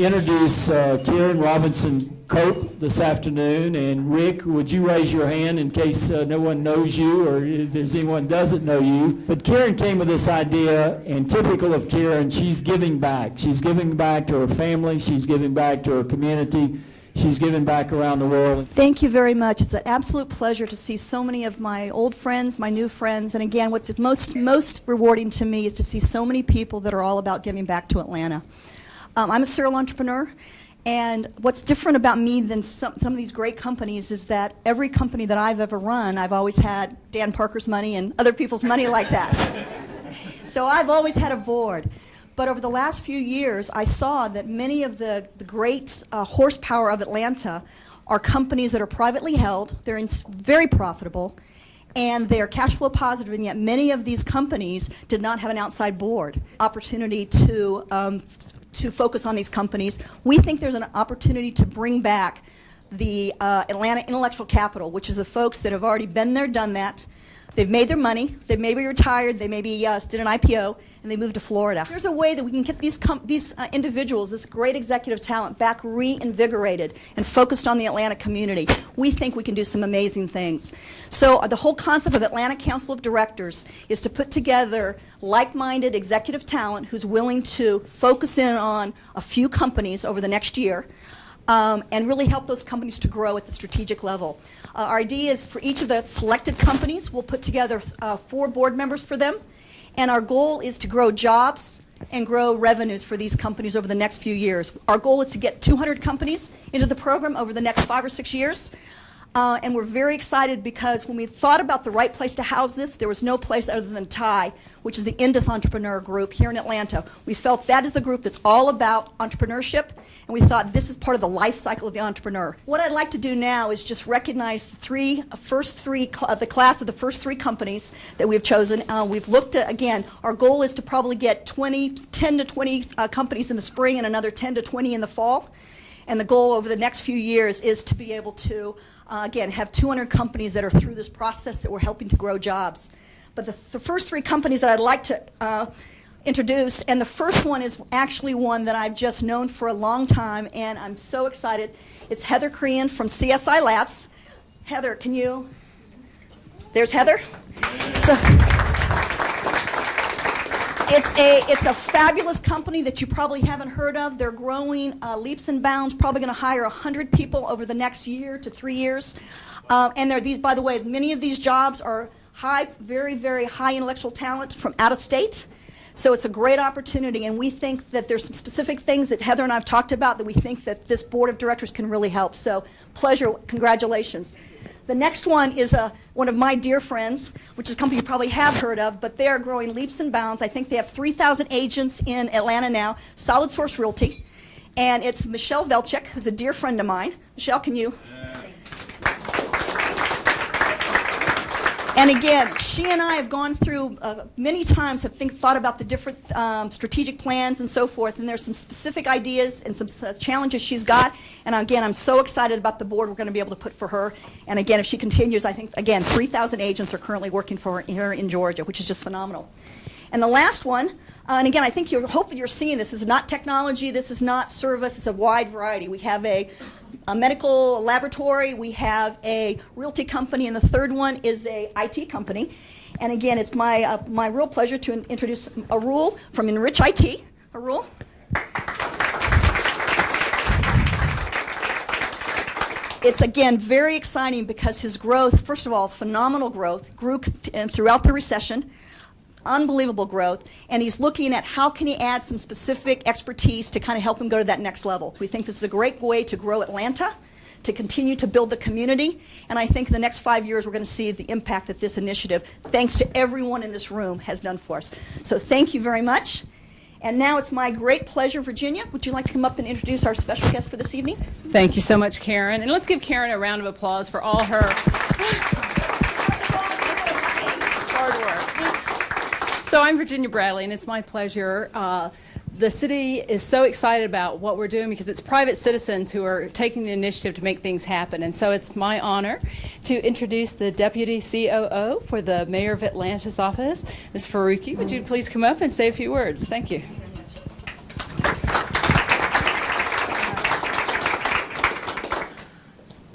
introduce Karen Robinson Cope this afternoon. And Rick, would you raise your hand in case no one knows you or if there's anyone who doesn't know you. But Karen came with this idea, and typical of Karen, she's giving back. She's giving back to her family. She's giving back to her community. She's giving back around the world. Thank you very much. It's an absolute pleasure to see so many of my old friends, my new friends, and again, what's most rewarding to me is to see so many people that are all about giving back to Atlanta. I'm a serial entrepreneur, and what's different about me than some of these great companies is that every company that I've ever run, I've always had Dan Parker's money and other people's money like that. So I've always had a board. But over the last few years, I saw that many of the great horsepower of Atlanta are companies that are privately held, they're very profitable, and they're cash flow positive, and yet many of these companies did not have an outside board. Opportunity to focus on these companies. We think there's an opportunity to bring back the Atlanta intellectual capital, which is the folks that have already been there, done that. They've made their money, they maybe retired, they maybe did an IPO, and they moved to Florida. There's a way that we can get these individuals, this great executive talent, back reinvigorated and focused on the Atlanta community. We think we can do some amazing things. So the whole concept of Atlanta Council of Directors is to put together like-minded executive talent who's willing to focus in on a few companies over the next year, and really help those companies to grow at the strategic level. Our idea is for each of the selected companies, we'll put together 4 board members for them, and our goal is to grow jobs and grow revenues for these companies over the next few years. Our goal is to get 200 companies into the program over the next 5 or 6 years. And we're very excited because when we thought about the right place to house this, there was no place other than TIE, which is the Indus Entrepreneur Group here in Atlanta. We felt that is the group that's all about entrepreneurship, and we thought this is part of the life cycle of the entrepreneur. What I'd like to do now is just recognize the first three companies that we've chosen. We've looked at, again, our goal is to probably get 10 to 20 companies in the spring and another 10 to 20 in the fall. And the goal over the next few years is to be able to, again, have 200 companies that are through this process that we're helping to grow jobs. But the first 3 companies that I'd like to introduce, and the first one is actually one that I've just known for a long time, and I'm so excited. It's Heather Crean from CSI Labs. Heather, can you? There's Heather. So, it's a fabulous company that you probably haven't heard of. They're growing leaps and bounds, probably going to hire 100 people over the next year to 3 years. And these, by the way, many of these jobs are very, very high intellectual talent from out of state. So it's a great opportunity, and we think that there's some specific things that Heather and I have talked about that we think that this board of directors can really help. So pleasure, congratulations. The next one is one of my dear friends, which is a company you probably have heard of, but they are growing leaps and bounds. I think they have 3,000 agents in Atlanta now, Solid Source Realty. And it's Michelle Velchek, who's a dear friend of mine. Michelle, can you? And again, she and I have gone through many times, thought about the different strategic plans and so forth, and there's some specific ideas and some challenges she's got. And again, I'm so excited about the board we're going to be able to put for her. And again, if she continues, I think, again, 3,000 agents are currently working for her here in Georgia, which is just phenomenal. And the last one, and again, I think hopefully you're seeing this is not technology, this is not service, it's a wide variety. We have a medical laboratory, we have a realty company, and the third one is a IT company. And again, it's my real pleasure to introduce Arul from Enrich IT. Arul. It's, again, very exciting because his growth, first of all, phenomenal growth, grew throughout the recession. Unbelievable growth, and he's looking at how can he add some specific expertise to kind of help him go to that next level. We think this is a great way to grow Atlanta, to continue to build the community, and I think in the next 5 years we're going to see the impact that this initiative, thanks to everyone in this room, has done for us. So thank you very much. And now it's my great pleasure, Virginia, would you like to come up and introduce our special guest for this evening? Thank you so much, Karen. And let's give Karen a round of applause for all her hard work. So I'm Virginia Bradley, and it's my pleasure. The city is so excited about what we're doing because it's private citizens who are taking the initiative to make things happen. And so it's my honor to introduce the Deputy COO for the Mayor of Atlanta's office, Ms. Faruqi. Would you please come up and say a few words? Thank you.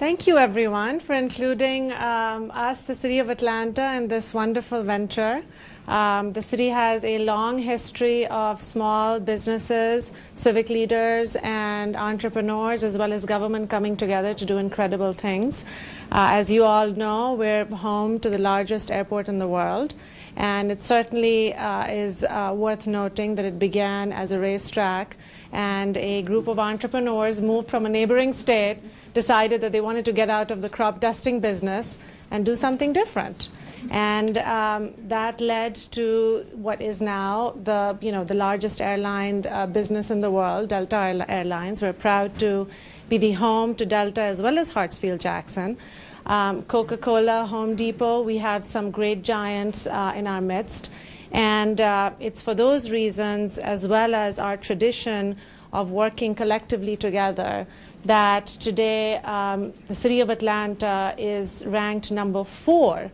Thank you, everyone, for including us, the City of Atlanta, in this wonderful venture. The city has a long history of small businesses, civic leaders, and entrepreneurs, as well as government coming together to do incredible things. As you all know, we're home to the largest airport in the world. And it certainly is worth noting that it began as a racetrack, and a group of entrepreneurs moved from a neighboring state, decided that they wanted to get out of the crop dusting business and do something different. And that led to what is now the largest airline business in the world, Delta Airlines. We're proud to be the home to Delta as well as Hartsfield-Jackson. Coca-Cola, Home Depot, we have some great giants in our midst. And it's for those reasons, as well as our tradition of working collectively together, that today the City of Atlanta is ranked number 4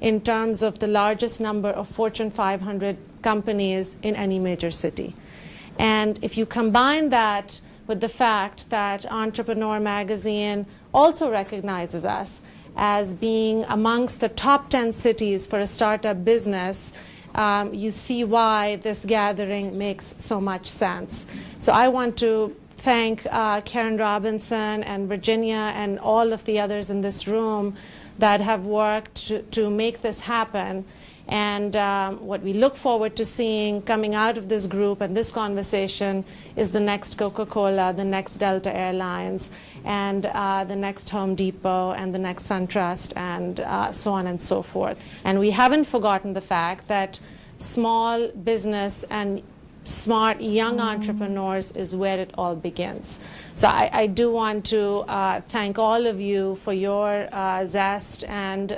in terms of the largest number of Fortune 500 companies in any major city. And if you combine that with the fact that Entrepreneur Magazine also recognizes us as being amongst the top 10 cities for a startup business, you see why this gathering makes so much sense. So I want to thank Karen Robinson and Virginia and all of the others in this room that have worked to make this happen. And what we look forward to seeing coming out of this group and this conversation is the next Coca-Cola, the next Delta Airlines, and the next Home Depot, and the next SunTrust, and so on and so forth. And we haven't forgotten the fact that small business and smart young entrepreneurs is where it all begins. So I do want to thank all of you for your zest and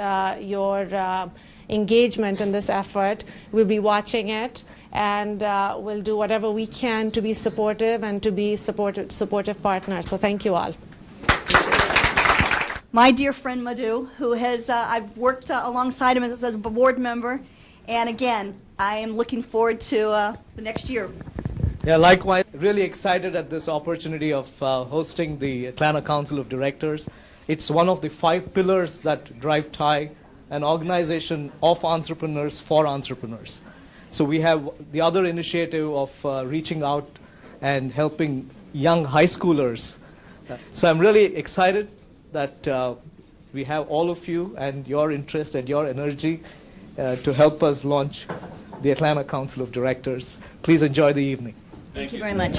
your engagement in this effort. We'll be watching it, and we'll do whatever we can to be supportive and to be supportive partners. So thank you all. My dear friend Madhu, who has, I've worked alongside him as a board member, and again, I am looking forward to the next year. Yeah, likewise, really excited at this opportunity of hosting the Atlanta Council of Directors. It's one of the 5 pillars that drive TIE, an organization of entrepreneurs for entrepreneurs. So we have the other initiative of reaching out and helping young high schoolers. So I'm really excited that we have all of you and your interest and your energy to help us launch the Atlanta Council of Directors. Please enjoy the evening. Thank you very much.